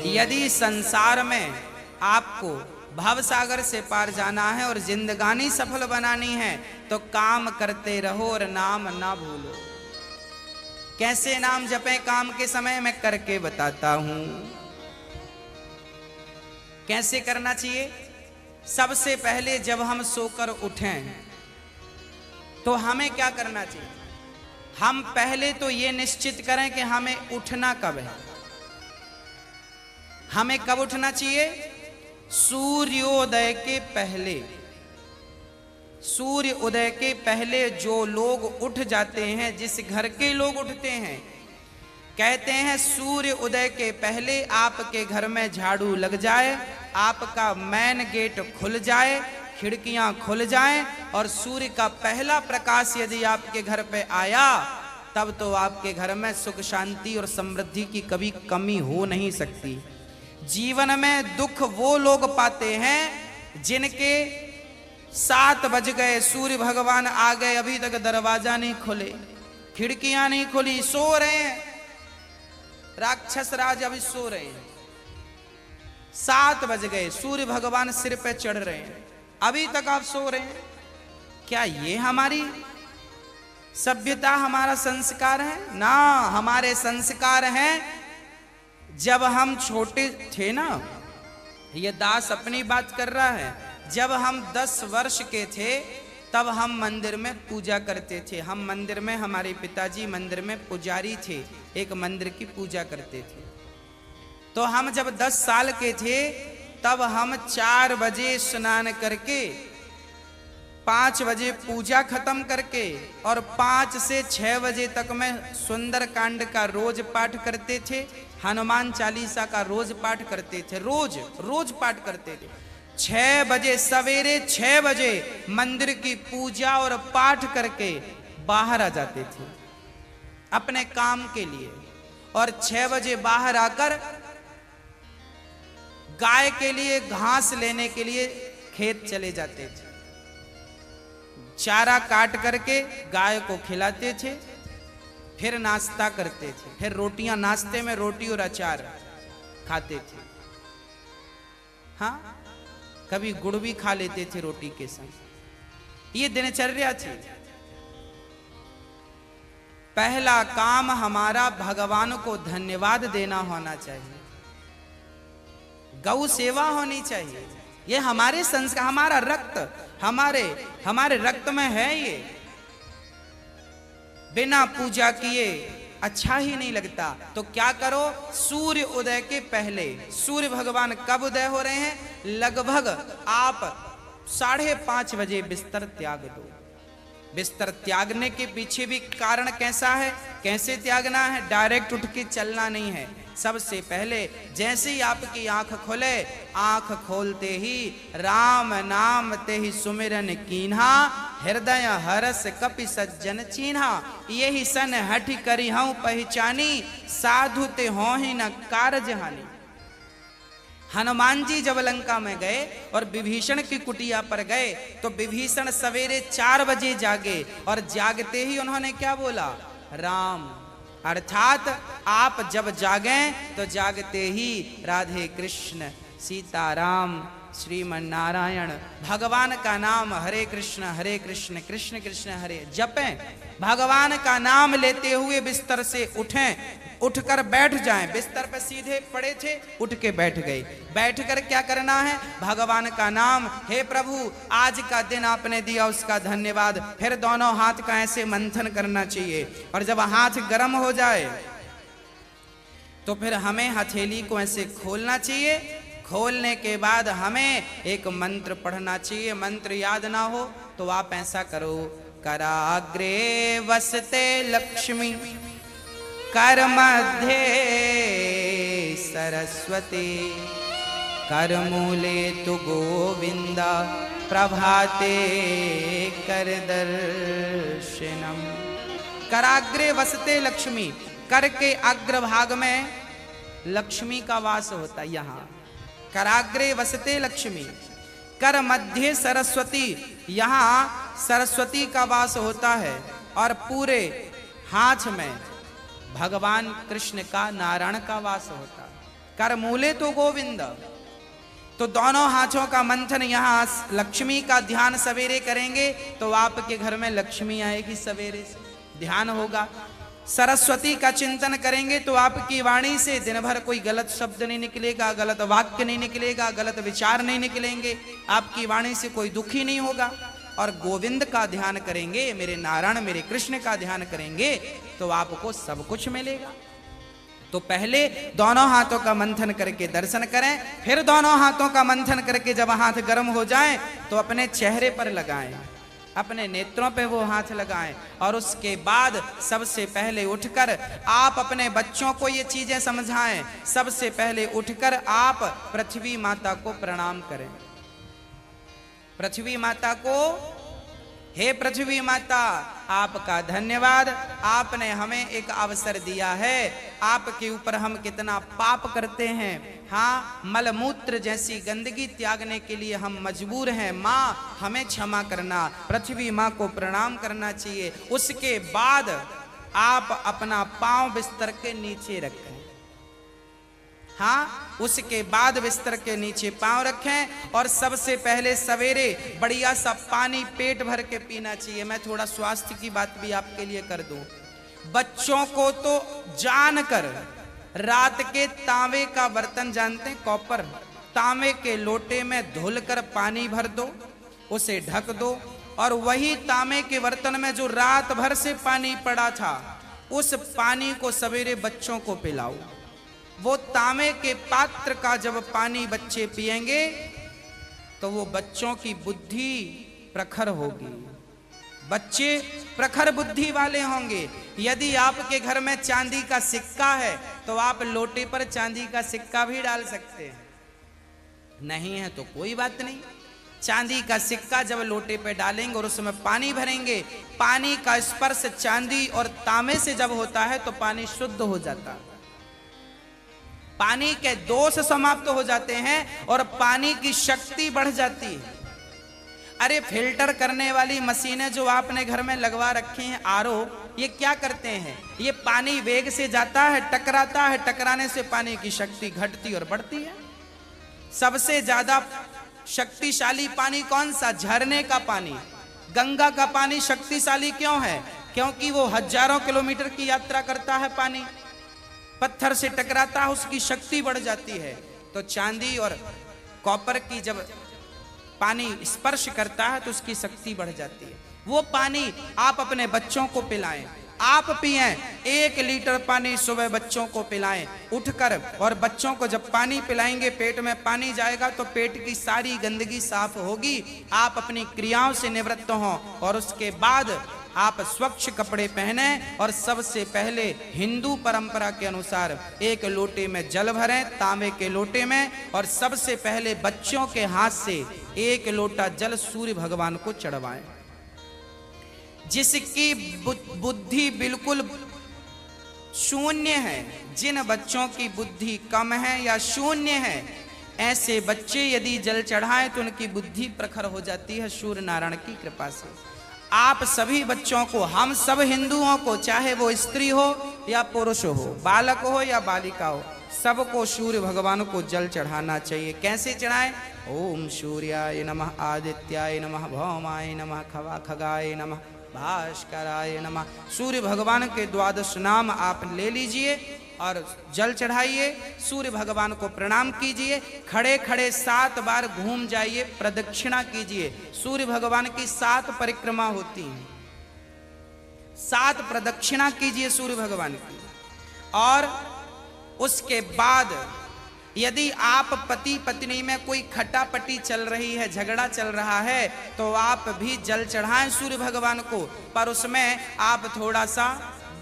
यदि संसार में आपको भव सागर से पार जाना है और जिंदगानी सफल बनानी है तो काम करते रहो और नाम ना भूलो। कैसे नाम जपें काम के समय मैं करके बताता हूं। कैसे करना चाहिए? सबसे पहले जब हम सोकर उठें तो हमें क्या करना चाहिए? हम पहले तो ये निश्चित करें कि हमें उठना कब है। हमें कब उठना चाहिए? सूर्योदय के पहले। सूर्य उदय के पहले जो लोग उठ जाते हैं, जिस घर के लोग उठते हैं, कहते हैं सूर्य उदय के पहले आपके घर में झाड़ू लग जाए, आपका मेन गेट खुल जाए, खिड़कियां खुल जाएं और सूर्य का पहला प्रकाश यदि आपके घर पे आया तब तो आपके घर में सुख शांति और समृद्धि की कभी कमी हो नहीं सकती। जीवन में दुख वो लोग पाते हैं जिनके 7 बज गए, सूर्य भगवान आ गए, अभी तक दरवाजा नहीं खुले, खिड़कियां नहीं खुली, सो रहे हैं, राक्षस राज अभी सो रहे हैं। 7 बज गए, सूर्य भगवान सिर पे चढ़ रहे हैं, अभी तक आप सो रहे हैं। क्या ये हमारी सभ्यता, हमारा संस्कार है? ना, हमारे संस्कार हैं जब हम छोटे थे ना, ये दास अपनी बात कर रहा है, जब हम 10 वर्ष के थे तब हम मंदिर में पूजा करते थे। हम मंदिर में, हमारे पिताजी मंदिर में पुजारी थे, एक मंदिर की पूजा करते थे। तो हम जब 10 साल के थे तब हम 4 बजे स्नान करके 5 बजे पूजा खत्म करके और 5 से 6 बजे तक में सुंदर कांड का रोज पाठ करते थे, हनुमान चालीसा का रोज पाठ करते थे, रोज पाठ करते थे। 6 बजे, सवेरे 6 बजे मंदिर की पूजा और पाठ करके बाहर आ जाते थे अपने काम के लिए, और 6 बजे बाहर आकर गाय के लिए घास लेने के लिए खेत चले जाते थे। चारा काट करके गाय को खिलाते थे, फिर नाश्ता करते थे, फिर रोटियां, नाश्ते में रोटी और अचार खाते थे। हाँ, कभी गुड़ भी खा लेते थे रोटी के संग। ये दिनचर्या थी। पहला काम हमारा भगवान को धन्यवाद देना होना चाहिए, गौ सेवा होनी चाहिए। ये हमारे संस्कार, हमारा रक्त, हमारे रक्त में है ये। बिना पूजा किए अच्छा ही नहीं लगता। तो क्या करो? सूर्य उदय के पहले, सूर्य भगवान कब उदय हो रहे हैं? लगभग आप 5:30 बजे बिस्तर त्याग दो। बिस्तर त्यागने के पीछे भी कारण कैसा है, कैसे त्यागना है? डायरेक्ट उठ के चलना नहीं है। सबसे पहले जैसे ही आपकी आंख खुले, आंख खोलते ही राम नाम ते ही सुमिरन कीन्हा, हृदय हरस कपि सज्जन चीन्हा, यही सन हठ करी हूं पहचानी, साधु ते हो ही न कारज हानि। हनुमान जी जब लंका में गए और विभीषण की कुटिया पर गए तो विभीषण सवेरे 4 बजे जागे और जागते ही उन्होंने क्या बोला? राम। अर्थात आप जब जागें तो जागते ही राधे कृष्ण, सीताराम, श्रीमन नारायण, भगवान का नाम हरे कृष्ण कृष्ण कृष्ण हरे जपें। भगवान का नाम लेते हुए बिस्तर से उठें, उठकर बैठ जाएं। बिस्तर पर सीधे पड़े थे, उठ के बैठ गए। बैठकर क्या करना है? भगवान का नाम, हे प्रभु आज का दिन आपने दिया उसका धन्यवाद। फिर दोनों हाथ का ऐसे मंथन करना चाहिए, और जब हाथ गर्म हो जाए तो फिर हमें हथेली को ऐसे खोलना चाहिए। खोलने के बाद हमें एक मंत्र पढ़ना चाहिए। मंत्र याद ना हो तो आप ऐसा करो, कराग्रे वसते लक्ष्मी, कर मध्य सरस्वती, कर मूले तु गोविंदा, प्रभाते कर दर्शनम। कराग्रे वसते लक्ष्मी, कर के अग्रभाग में लक्ष्मी का वास होता है। यहाँ कराग्रे वसते लक्ष्मी, कर मध्य सरस्वती, यहाँ सरस्वती का वास होता है, और पूरे हाथ में भगवान कृष्ण का, नारायण का वास होता है। कर मूले तो गोविंद। तो दोनों हाथों का मंथन, यहां लक्ष्मी का ध्यान सवेरे करेंगे तो आपके घर में लक्ष्मी आएगी, सवेरे से ध्यान होगा। सरस्वती का चिंतन करेंगे तो आपकी वाणी से दिन भर कोई गलत शब्द नहीं निकलेगा, गलत वाक्य नहीं निकलेगा, गलत विचार नहीं निकलेंगे, आपकी वाणी से कोई दुखी नहीं होगा। और गोविंद का ध्यान करेंगे, मेरे नारायण मेरे कृष्ण का ध्यान करेंगे तो आपको सब कुछ मिलेगा। तो पहले दोनों हाथों का मंथन करके दर्शन करें, फिर दोनों हाथों का मंथन करके जब हाथ गर्म हो जाएं तो अपने चेहरे पर लगाएं, अपने नेत्रों पे वो हाथ लगाएं। और उसके बाद सबसे पहले उठकर आप अपने बच्चों को ये चीजें समझाएं। सबसे पहले उठकर आप पृथ्वी माता को प्रणाम करें। पृथ्वी माता को, हे पृथ्वी माता आपका धन्यवाद, आपने हमें एक अवसर दिया है। आपके ऊपर हम कितना पाप करते हैं, हाँ, मलमूत्र जैसी गंदगी त्यागने के लिए हम मजबूर हैं। माँ हमें क्षमा करना, पृथ्वी माँ को प्रणाम करना चाहिए। उसके बाद आप अपना पांव बिस्तर के नीचे रखें, हाँ, उसके बाद बिस्तर के नीचे पांव रखें और सबसे पहले सवेरे बढ़िया सा पानी पेट भर के पीना चाहिए। मैं थोड़ा स्वास्थ्य की बात भी आपके लिए कर दूं। बच्चों को तो जानकर रात के तांबे का बर्तन जानते हैं, कॉपर, तांबे के लोटे में धुलकर पानी भर दो, उसे ढक दो और वही तांबे के बर्तन में जो रात भर से पानी पड़ा था उस पानी को सवेरे बच्चों को पिलाओ। वो तांबे के पात्र का जब पानी बच्चे पिएंगे तो वो बच्चों की बुद्धि प्रखर होगी, बच्चे प्रखर बुद्धि वाले होंगे। यदि आपके घर में चांदी का सिक्का है तो आप लोटे पर चांदी का सिक्का भी डाल सकते हैं, नहीं है तो कोई बात नहीं। चांदी का सिक्का जब लोटे पे डालेंगे और उसमें पानी भरेंगे, पानी का स्पर्श चांदी और तांबे से जब होता है तो पानी शुद्ध हो जाता है, पानी के दोष समाप्त हो जाते हैं और पानी की शक्ति बढ़ जाती है। अरे फिल्टर करने वाली मशीनें जो आपने घर में लगवा रखी हैं, आरओ, ये क्या करते हैं? ये पानी वेग से जाता है, टकराता है, टकराने से पानी की शक्ति घटती और बढ़ती है। सबसे ज्यादा शक्तिशाली पानी कौन सा? झरने का पानी। गंगा का पानी शक्तिशाली क्यों है? क्योंकि वो हजारों किलोमीटर की यात्रा करता है, पानी पत्थर से टकराता है, उसकी शक्ति बढ़ जाती है। तो चांदी और कॉपर की जब पानी स्पर्श करता है तो उसकी शक्ति बढ़ जाती है। वो पानी आप अपने बच्चों को पिलाएं, आप पिएं। 1 लीटर पानी सुबह बच्चों को पिलाएं उठकर, और बच्चों को जब पानी पिलाएंगे पेट में पानी जाएगा तो पेट की सारी गंदगी साफ होगी, आप अपनी क्रियाओं से निवृत्त हों और उसके बाद आप स्वच्छ कपड़े पहने और सबसे पहले हिंदू परंपरा के अनुसार 1 लोटे में जल भरें, तांबे के लोटे में, और सबसे पहले बच्चों के हाथ से 1 लोटा जल सूर्य भगवान को चढ़वाएं। जिसकी बुद्धि बिल्कुल शून्य है, जिन बच्चों की बुद्धि कम है या शून्य है, ऐसे बच्चे यदि जल चढ़ाएं तो उनकी बुद्धि प्रखर हो जाती है सूर्य नारायण की कृपा से। आप सभी बच्चों को, हम सब हिंदुओं को, चाहे वो स्त्री हो या पुरुष हो, बालक हो या बालिका हो, सबको सूर्य भगवान को जल चढ़ाना चाहिए। कैसे चढ़ाएं? ओम सूर्याय नमः, आदित्याय नमः, भौमाय नमः, खगाय नमः, भास्कराय नमः। सूर्य भगवान के 12 नाम आप ले लीजिए और जल चढ़ाइए, सूर्य भगवान को प्रणाम कीजिए, खड़े खड़े 7 बार घूम जाइए, प्रदक्षिणा कीजिए। सूर्य भगवान की 7 परिक्रमा होती हैं, 7 प्रदक्षिणा कीजिए सूर्य भगवान की। और उसके बाद यदि आप पति पत्नी में कोई खटापटी चल रही है, झगड़ा चल रहा है, तो आप भी जल चढ़ाएं सूर्य भगवान को, पर उसमें आप थोड़ा सा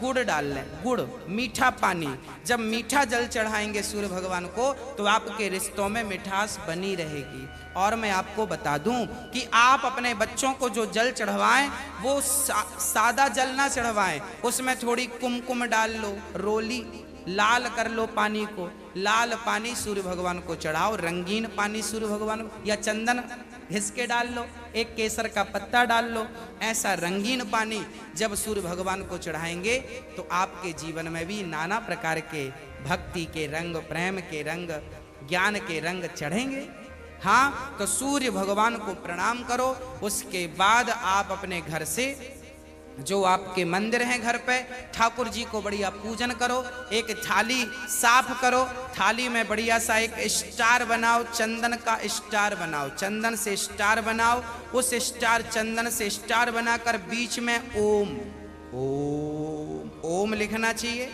गुड़ डाल लें, गुड़, मीठा पानी। जब मीठा जल चढ़ाएंगे सूर्य भगवान को तो आपके रिश्तों में मिठास बनी रहेगी। और मैं आपको बता दूं कि आप अपने बच्चों को जो जल चढ़वाएं वो सादा जल ना चढ़वाएं, उसमें थोड़ी कुमकुम डाल लो, रोली लाल कर लो पानी को, लाल पानी सूर्य भगवान को चढ़ाओ, रंगीन पानी सूर्य भगवान को, या चंदन घिस के डाल लो, एक केसर का पत्ता डाल लो, ऐसा रंगीन पानी जब सूर्य भगवान को चढ़ाएंगे तो आपके जीवन में भी नाना प्रकार के भक्ति के रंग, प्रेम के रंग, ज्ञान के रंग चढ़ेंगे। हाँ, तो सूर्य भगवान को प्रणाम करो। उसके बाद आप अपने घर से जो आपके मंदिर हैं घर पे, ठाकुर जी को बढ़िया पूजन करो। एक थाली साफ करो, थाली में बढ़िया सा एक स्टार बनाओ, चंदन का स्टार बनाओ, चंदन से स्टार बनाओ। उस स्टार, चंदन से स्टार बनाकर बीच में ओम ओम ओम लिखना चाहिए।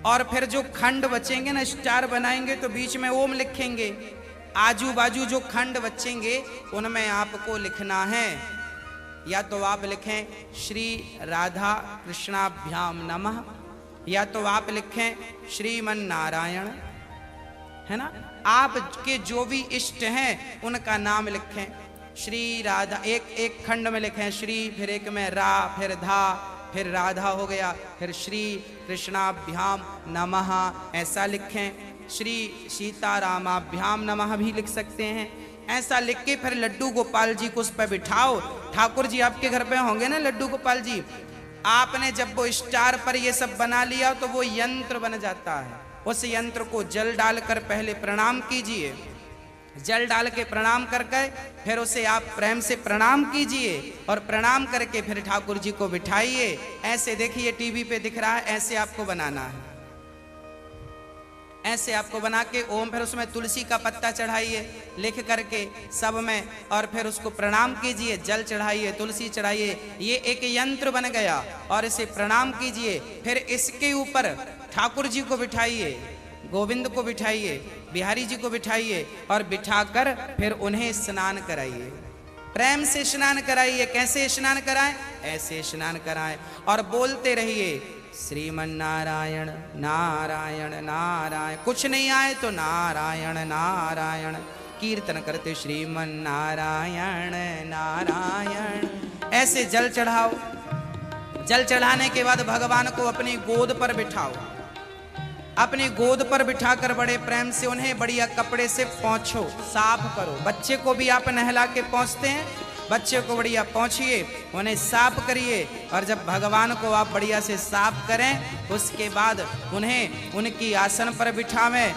और फिर जो खंड बचेंगे ना, स्टार बनाएंगे तो बीच में ओम लिखेंगे। आजू बाजू जो खंड बचेंगे उनमें आपको लिखना है, या तो आप लिखें श्री राधा कृष्णाभ्याम नमः, या तो आप लिखें श्रीमन नारायण, है ना। आपके जो भी इष्ट हैं उनका नाम लिखें। श्री राधा, एक खंड में लिखें श्री, फिर एक में रा, फिर धा, फिर राधा हो गया, फिर श्री कृष्णाभ्याम नमः ऐसा लिखें। श्री सीतारामाभ्याम नमः भी लिख सकते हैं। ऐसा लिख के फिर लड्डू गोपाल जी को उस पर बिठाओ। ठाकुर जी आपके घर पे होंगे ना लड्डू गोपाल जी। आपने जब वो स्टार पर ये सब बना लिया तो वो यंत्र बन जाता है। उस यंत्र को जल डालकर पहले प्रणाम कीजिए। जल डाल के प्रणाम करके फिर उसे आप प्रेम से प्रणाम कीजिए, और प्रणाम करके फिर ठाकुर जी को बिठाइए। ऐसे देखिए टीवी पे दिख रहा है, ऐसे आपको बनाना है। ऐसे आपको बना के ओम, फिर उसमें तुलसी का पत्ता चढ़ाइए लिख करके सब में, और फिर उसको प्रणाम कीजिए। जल चढ़ाइए, तुलसी चढ़ाइए, ये एक यंत्र बन गया। और इसे प्रणाम कीजिए। फिर इसके ऊपर ठाकुर जी को बिठाइए, गोविंद को बिठाइए, बिहारी जी को बिठाइए, और बिठाकर फिर उन्हें स्नान कराइए। प्रेम से स्नान कराइए। कैसे स्नान कराएं? ऐसे स्नान कराएं, और बोलते रहिए श्रीमन नारायण नारायण नारायण। कुछ नहीं आए तो नारायण नारायण कीर्तन करते श्रीमन नारायण नारायण। ऐसे जल चढ़ाओ। जल चढ़ाने के बाद भगवान को अपनी गोद पर बिठाओ। अपनी गोद पर बिठाकर बड़े प्रेम से उन्हें बढ़िया कपड़े से पोंछो, साफ करो। बच्चे को भी आप नहला के पोंछते हैं, बच्चे को बढ़िया पोंछिए, उन्हें साफ करिए। और जब भगवान को आप बढ़िया से साफ करें, उसके बाद उन्हें उनकी आसन पर बिठावें।